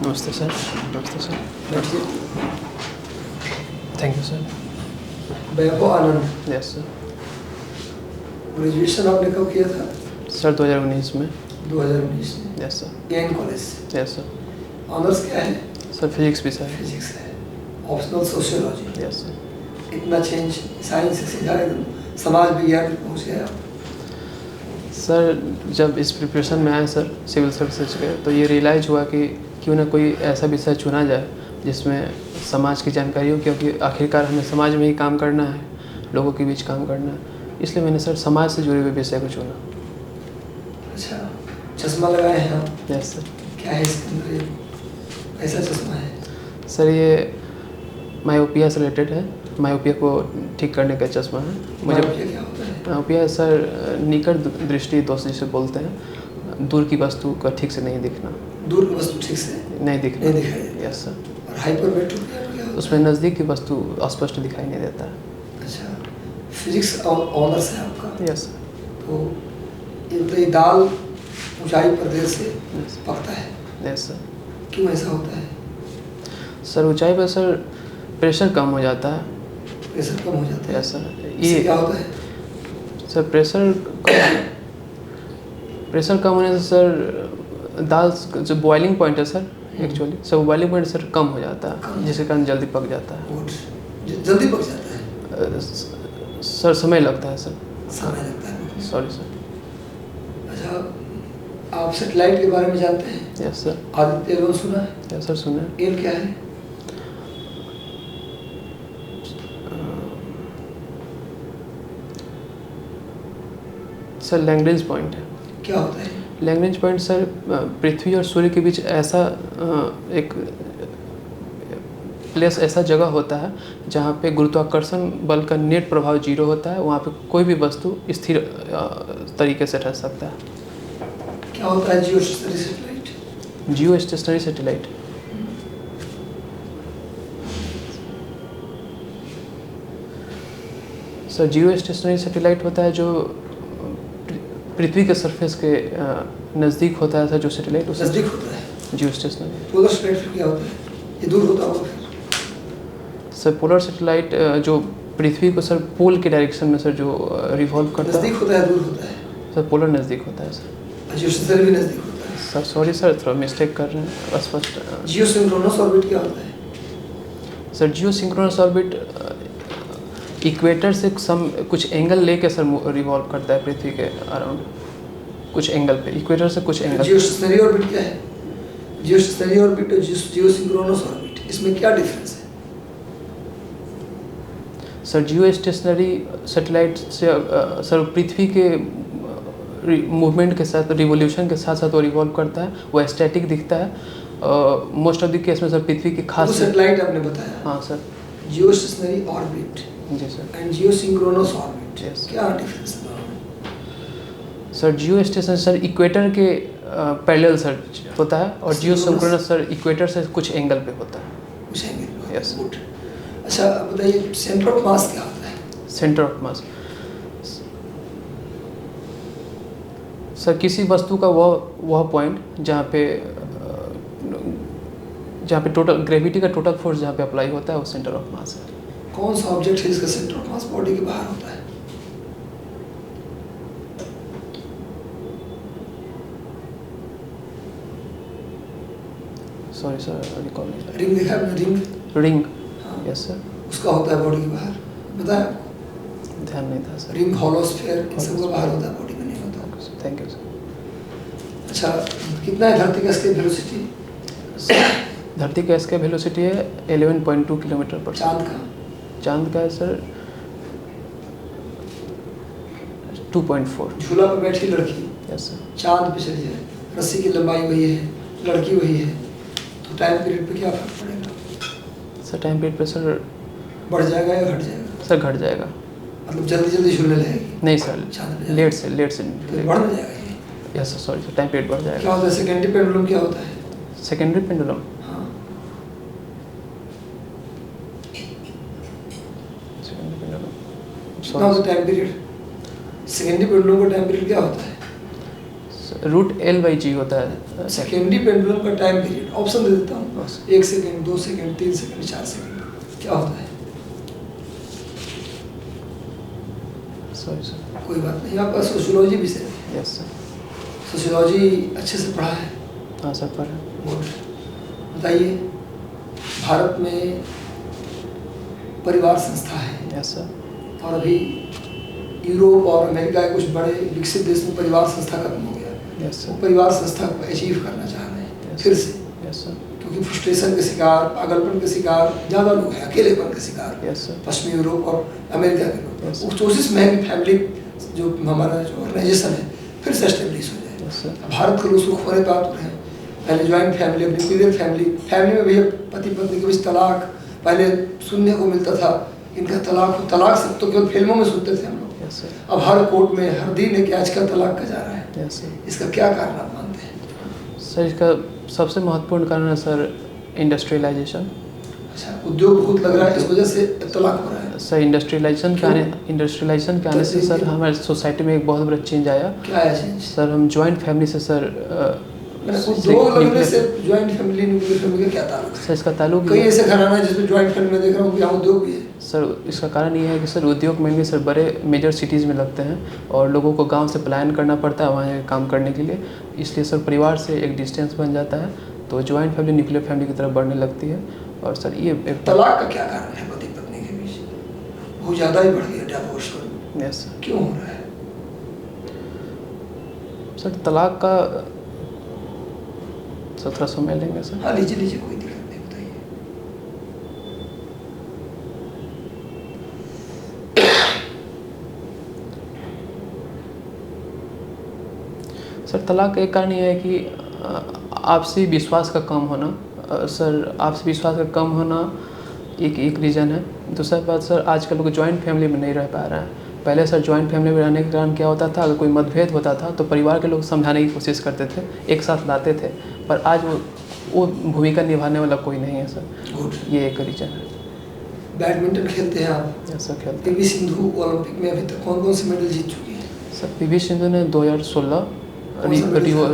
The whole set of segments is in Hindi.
नमस्ते सर। नमस्ते सर। बैठिए। Thank you sir. Vaibhav Anand, yes sir. Graduation आपने कब किया था? सर 2019 में। 2019 में। Yes sir. केन कॉलेज से। Yes sir. ऑनर्स क्या है? सर फिजिक्स भी सर। फिजिक्स है। Optional sociology. Yes sir. इतना चेंज साइंस से सीधा एकदम समाज विज्ञान में पहुँच गया आप। सर जब इस प्रिपरेशन में आए सर सिविल सर्विसेज के, तो ये रियलाइज़ हुआ कि क्यों ना कोई ऐसा विषय चुना जाए जिसमें समाज की जानकारी हो, क्योंकि आखिरकार हमें समाज में ही काम करना है, लोगों के बीच काम करना है। इसलिए मैंने सर समाज से जुड़े हुए विषय को चुना। अच्छा, चश्मा लगाए हैं आप? Yes sir. क्या है इसके अंदर, ये कैसा चश्मा है? सर ये मायोपिया से रिलेटेड है। मायोपिया को ठीक करने का चश्मा है। मायोपिया क्या होता है? मायोपिया सर निकट दृष्टि दोष जिसे बोलते हैं, दूर की वस्तु का ठीक से नहीं दिखना। दूर की वस्तु ठीक से नहीं दिखना। नहीं दिखाई देती। Yes sir. और हाइपरमेट्रोपिया क्या होता उसमें नज़दीक की वस्तु स्पष्ट दिखाई नहीं देता है। अच्छा, फिजिक्स ऑनर्स है आपका? Yes sir. तो ये दाल ऊंचाई प्रदेश से पकता है। Yes sir. क्यों ऐसा होता है? सर ऊंचाई पर सर प्रेशर कम हो जाता है। प्रेशर कम हो जाता है? Yes sir. इससे क्या होता है? सर प्रेशर कम होने से सर दाल जो बॉइलिंग पॉइंट है sir, actually sir boiling point sir कम हो जाता है, जिसके कारण जल्दी पक जाता है। जल्दी पक जाता है? सर समय लगता है सर। समय लगता है। Sorry sir. अच्छा, आप सेटेलाइट के बारे में जानते हैं? Yes sir. आदित्य एल सुना है? यस सर सुना है। एल क्या है? सर लैग्रेंज पॉइंट है। क्या होता है? लैग्रेंज पॉइंट सर पृथ्वी और सूर्य के बीच ऐसा एक प्लेस, ऐसा जगह होता है जहाँ पे गुरुत्वाकर्षण बल का नेट प्रभाव 0 होता है। वहाँ पे कोई भी वस्तु स्थिर तरीके से रह सकता है। क्या होता है जियो स्टेशनरी सैटेलाइट? जियो stationery satellite sir geo stationery satellite होता है जो पृथ्वी के सरफेस के नज़दीक होता है सर, जो सैटेलाइट उसे नज़दीक होता है। जियो स्टेशनरी। पोलर सैटेलाइट क्या होता है? ये दूर होता होगा फिर? सर पोलर सैटेलाइट जो पृथ्वी को सर पोल के डायरेक्शन में सर जो रिवॉल्व करता है। नज़दीक होता है दूर होता है? सर पोलर नज़दीक होता है सर। जियो स्टेशनरी भी नज़दीक होता है? सर सॉरी सर, थोड़ा मिस्टेक कर रहे हैं स्पष्ट। जियो सिंक्रोनस ऑर्बिट क्या होता है? सर जियो सिंक्रोनस ऑर्बिट इक्वेटर से कुछ एंगल लेके सर रिवॉल्व करता है पृथ्वी के अराउंड, कुछ एंगल पे, इक्वेटर से कुछ एंगल। जियो स्टेशनरी ऑर्बिट क्या है? जियो स्टेशनरी ऑर्बिट और जियो सिंक्रोनस ऑर्बिट, इसमें क्या डिफरेंस है? सर जियो स्टेशनरी सैटेलाइट से सर पृथ्वी के मूवमेंट के साथ, रिवोल्यूशन के साथ साथ वो रिवॉल्व करता है, वो स्टैटिक दिखता है। मोस्ट ऑफ द केस में सर पृथ्वी की खास सैटेलाइट आपने बताया। हाँ सर। जियो स्टेशनरी ऑर्बिट जी sir. And geo synchronous orbit, Yes. क्या डिफरेंस है? Sir geo station sir equator के पैरेलल सर होता है, और जियो सिंक्रोनस सर इक्वेटर से कुछ एंगल पे होता है। कुछ एंगल? यस। गुड। अच्छा बताइए, सेंटर ऑफ मास क्या होता है? सेंटर ऑफ मास सर किसी वस्तु का वह पॉइंट जहाँ पे टोटल ग्रेविटी का टोटल फोर्स जहाँ पे अप्लाई होता है, वो सेंटर ऑफ मास है। कौन सा ऑब्जेक्ट है जिसका सेंटर ऑफ मास बॉडी के बाहर होता है? सॉरी सर, रिकॉल नहीं। रिंग देखा आपने? रिंग? रिंग? हाँ। Yes sir. उसका होता है बॉडी के बाहर, बताया? ध्यान नहीं था सर। रिंग, हॉलोस्फीयर, इन सब का बाहर होता है, बॉडी में नहीं होता। Thank you sir. अच्छा, कितना है धरती का एस्केप वेलोसिटी? धरती का एस्केप वेलोसिटी है 11.2 किलोमीटर पर। चांद का? चांद का है सर 2.4। झूला पर बैठी लड़की यस सर। चांद पे चली जाए, रस्सी की लंबाई वही है, लड़की वही है, तो टाइम पीरियड पे क्या फर्क पड़ेगा? सर टाइम पीरियड पे सर बढ़ जाएगा या घट जाएगा? सर घट जाएगा। मतलब जल्दी जल्दी झूलने लगेगी? नहीं सर, चांद पे लेट से बढ़ ना जाएगा ये? Yes sir, sorry sir, time period बढ़ जाएगा। क्या होता है सेकेंडरी पेंडुलम? क्या होता है सेकेंडरी पेंडुलम? हाँ, सेकेंडरी पेंडुलम कितना होता है टाइम पीरियड? सेकेंडरी पेंडुलम का टाइम पीरियड क्या होता है? √L/G होता है। सेकेंडरी पेंडुलम का टाइम पीरियड ऑप्शन दे देता हूँ, बस। 1 सेकेंड, 2 सेकेंड, 3 सेकेंड, 4 सेकेंड, क्या होता है? Sorry sir. कोई बात नहीं, आपका सोशियोलॉजी विषय है। Yes sir. सोशियोलॉजी अच्छे से पढ़ा है? हाँ सर पढ़ा। गुड। बताइए, भारत में परिवार संस्था है यस सर। और अभी यूरोप और अमेरिका के कुछ बड़े विकसित देश में परिवार संस्था खत्म हो गया। यस वो सर। परिवार संस्था को अचीव करना चाह रहे हैं Yes. फिर से, यस सर। क्योंकि फ्रस्ट्रेशन के शिकार, पागलपन के शिकार ज़्यादा लोग हैं, अकेलेपन के शिकार यस सर। पश्चिमी यूरोप और अमेरिका के लोग। Yes. उस कोशिश में है कि फैमिली जो हमारा जो ऑर्गेनाइजेशन है फिर से एस्टेब्लिश हो जाए। Yes sir. भारत के लोग सुख होने बात हो रहे हैं, पहले ज्वाइंट फैमिली, अपनी न्यूक्लियर फैमिली में भैया पति पत्नी के बीच तलाक पहले सुनने को मिलता था। इनका तलाक सब तो केवल फिल्मों में सुनते थे हम लोग। Yes sir. अब हर कोर्ट में हर दिन है कि आज का तलाक का जा रहा है। Yes sir. इसका क्या कारण आप मानते हैं? सर इसका सबसे महत्वपूर्ण कारण है सर इंडस्ट्रियलाइजेशन। अच्छा, उद्योग बहुत लग रहा है, इस वजह से तलाक हो रहा है। सर इंडस्ट्रियलाइजेशन के आने से सर हमारे सोसाइटी में एक बहुत बड़ा चेंज आया। क्या है चेंज? सर हम जॉइंट फैमिली से सर उद्योग लगने से ज्वाइंट फैमिली न्यूक्लियर फैमिली का क्या ताल्लुक है? सर इसका ताल्लुक कई ऐसे घराना है जिसमें ज्वाइंट फैमिली में देख रहा हूँ यहाँ उद्योग भी है। सर इसका कारण ये है कि सर उद्योग मेनली सर बड़े मेजर सिटीज़ में लगते हैं और लोगों को गांव से पलायन करना पड़ता है वहाँ काम करने के लिए, इसलिए सर परिवार से एक डिस्टेंस बन जाता है तो जॉइंट फैमिली न्यूक्लियर फैमिली की तरफ बढ़ने लगती है। और सर ये तलाक का क्या कारण है पति पत्नी के बीच? बहुत ज़्यादा ही बढ़ गया डिवोर्स का। Yes sir. क्यों हो रहा है? सर तलाक का सर थोड़ा समय लेंगे सर। हाँ लीजिए लीजिए, कोई दिक्कत नहीं, बताइए। सर तलाक का एक कारण ये है कि आपसी विश्वास का कम होना। सर आपसी विश्वास का कम होना एक रीज़न है। दूसरा बात सर आजकल लोग जॉइंट फैमिली में नहीं रह पा रहे हैं। पहले सर जॉइंट फैमिली में रहने के कारण क्या होता था, अगर कोई मतभेद होता था तो परिवार के लोग समझाने की कोशिश करते थे, एक साथ लाते थे, पर आज वो भूमिका निभाने वाला कोई नहीं है सर। गुड। ये एक रीज़न है। बैडमिंटन खेलते हैं आप? यस सर खेलते पीवी सिंधु ओलंपिक में अभी तक कौन कौन से मेडल जीत चुकी है? हैं सर। पीवी सिंधु ने 2016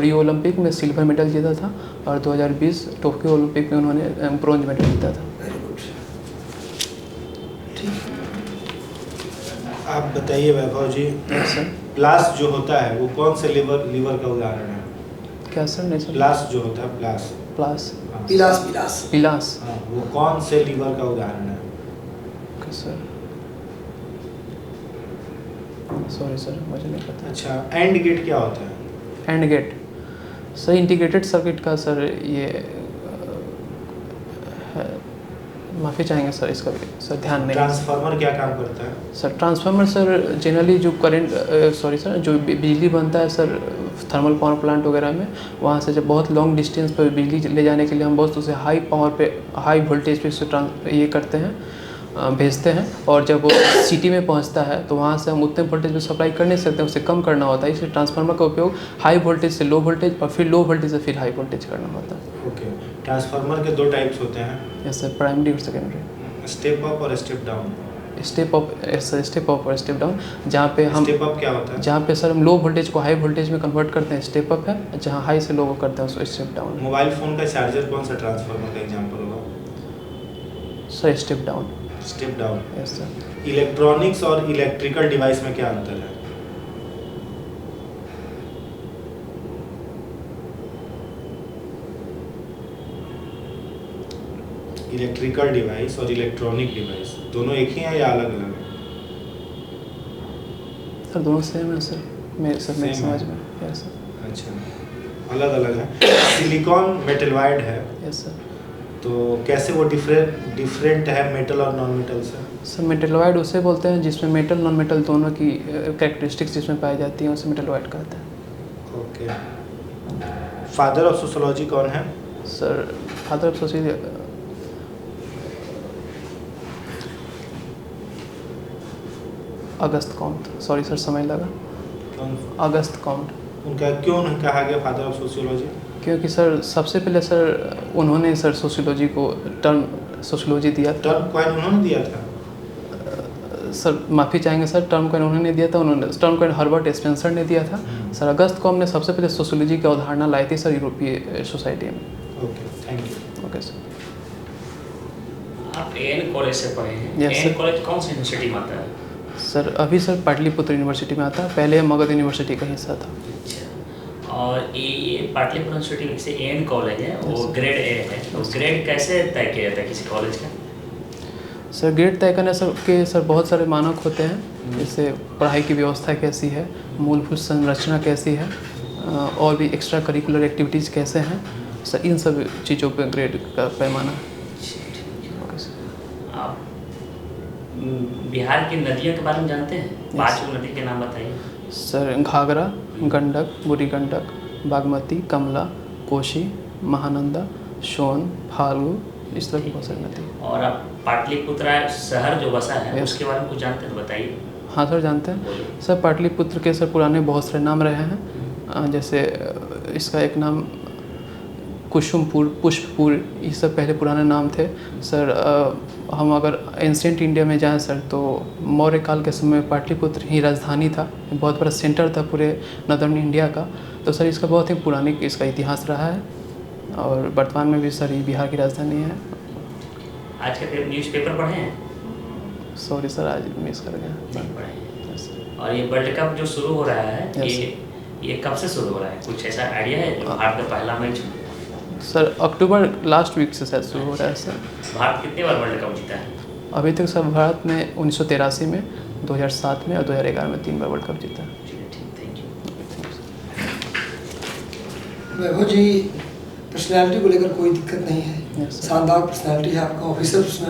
रियो ओलंपिक में सिल्वर मेडल जीता था और 2020 टोक्यो ओलंपिक में उन्होंने ब्रॉन्ज मेडल जीता था। वेरी गुड, ठीक है। आप बताइए वैभव जी, सर प्लास जो होता है वो कौन से लीवर का उदाहरण है? क्या सर? नहीं सर। प्लास जो होता है, प्लास प्लास हाँ। पिलास हाँ, वो कौन से लीवर का उदाहरण है? ओके सर, सॉरी सर मुझे नहीं पता। अच्छा, एंड गेट क्या होता है? And gate sir integrated circuit का सर ये माफ़ी चाहेंगे सर, इसका भी सर ध्यान नहीं। ट्रांसफार्मर क्या काम करता है? सर ट्रांसफार्मर सर जनरली जो करंट सॉरी सर जो बिजली बनता है सर थर्मल पावर प्लांट वगैरह में, वहाँ से जब बहुत लॉन्ग डिस्टेंस पर बिजली ले जाने के लिए हम बहुत उसे हाई पावर पे हाई वोल्टेज पे उसे ये करते हैं, भेजते हैं, और जब वो सिटी में पहुंचता है तो वहाँ से हम उतने वोल्टेज में सप्लाई कर नहीं सकते, उसे कम करना होता है। इसलिए ट्रांसफार्मर का उपयोग हाई वोल्टेज से लो वोल्टेज और फिर लो वोल्टेज से फिर हाई वोल्टेज करना होता है। ओके, ट्रांसफार्मर के दो टाइप्स होते हैं, यस सर, प्राइमरी और सेकेंडरी। स्टेप अप और स्टेप डाउन। स्टेप अप और स्टेप डाउन, जहाँ पे हम स्टेप अप क्या होता है? जहाँ पे सर हम लो वोल्टेज को हाई वोल्टेज में कन्वर्ट करते हैं स्टेप अप है, जहाँ हाई से लो को करते हैं उसको स्टेप डाउन। मोबाइल फ़ोन का चार्जर कौन सा ट्रांसफार्मर का एग्जांपल होगा? Sir step down. Step down. Yes sir. Electronics और इलेक्ट्रिकल डिवाइस में क्या अंतर है? इलेक्ट्रिकल डिवाइस और इलेक्ट्रॉनिक डिवाइस दोनों एक ही हैं या अलग अलग हैं? सर दोनों सेम है सर, मेरे Same समझ है। में। Yes sir. अच्छा, अलग अलग है। सिलिकॉन मेटलवाइड है, यस सर। तो कैसे वो डिफरेंट है मेटल और नॉन मेटल से? सर मेटलवाइड उसे बोलते हैं जिसमें मेटल नॉन मेटल दोनों की कैरेक्टरिस्टिक्स जिसमें पाई जाती हैं उसे मेटलवाइड कहते हैं। ओके, फादर ऑफ सोशियोलॉजी कौन है? Sir father of sociology Auguste Comte. Sorry sir समय लगा। कौन? Auguste Comte. उनका क्यों नहीं कहा गया फादर ऑफ सोशियोलॉजी? क्योंकि सर सबसे पहले सर उन्होंने सर सोशियोलॉजी को टर्म सोशियोलॉजी दिया था। टर्म कॉइन उन्होंने दिया था? सर माफ़ी चाहेंगे सर, टर्म कॉइन उन्होंने दिया था, उन्होंने टर्म कॉइन हर्बर्ट स्पेंसर ने दिया था सर। अगस्त को हमने सबसे पहले सोशियोलॉजी की अवधारणा लाई थी सर यूरोपीय सोसाइटी में। Okay, thank you. Okay sir. आप एएन कॉलेज से पढ़े हैं। Yes, an sir. कॉलेज कौन सी यूनिवर्सिटी में आता है? सर अभी सर पाटलिपुत्र यूनिवर्सिटी में आता है, पहले मगध यूनिवर्सिटी का हिस्सा था। अच्छा, और ये पाटलिपुत्र यूनिवर्सिटी से एएन कॉलेज है, वो ग्रेड ए है, तो ग्रेड कैसे तय किया जाता है किसी कॉलेज का? सर ग्रेड तय करने सर के सर बहुत सारे मानक होते हैं, जैसे पढ़ाई की व्यवस्था कैसी है, मूलभूत संरचना कैसी है, और भी एक्स्ट्रा करिकुलर एक्टिविटीज़ कैसे हैं सर, इन सब चीज़ों पे ग्रेड का पैमाना है। Okay sir. आप बिहार की नदियों के बारे में जानते हैं? 5 नदी के नाम बताइए। सर घाघरा, गंडक, बूढ़ी गंडक, बागमती, कमला, कोशी, महानंदा, सोन, फाल्गु, इस तरह की बहुत सारी नदी। और आप पाटलिपुत्र शहर जो बसा है Yes. उसके बारे में कुछ जानते हैं तो बताइए। हाँ सर जानते हैं बोलिए। सर। पाटलिपुत्र के सर पुराने बहुत सारे नाम रहे हैं, जैसे इसका एक नाम कुसुमपुर, पुष्पपुर, ये सब पहले पुराने नाम थे सर। हम अगर एंशिएंट इंडिया में जाएं सर, तो मौर्य काल के समय में पाटलिपुत्र ही राजधानी था, बहुत बड़ा सेंटर था पूरे नदर्न इंडिया का। तो सर इसका बहुत ही पुरानी इसका इतिहास रहा है, और वर्तमान में भी सर ये बिहार की राजधानी है। आज के न्यूज़पेपर पढ़े हैं? सॉरी सर, आज मिस कर गया। नहीं पढ़े हैं। Yes, sir. और ये वर्ल्ड कप जो शुरू हो रहा है, Yes. ये कब से शुरू हो रहा है? कुछ ऐसा आइडिया है? जो भारत का पहला मैच सर अक्टूबर लास्ट वीक से शायद शुरू हो रहा है सर। भारत कितने बार वर्ल्ड कप जीता है? अभी तक सर भारत में 1983 में, 2007 में और 2011 में 3 बार वर्ल्ड कप जीता है। ठीक, thank you. Vaibhav ji personality को लेकर कोई दिक्कत नहीं है, Yes, sir. शानदार पर्सनैलिटी है आपका, ऑफिसर पर्सनैलिटी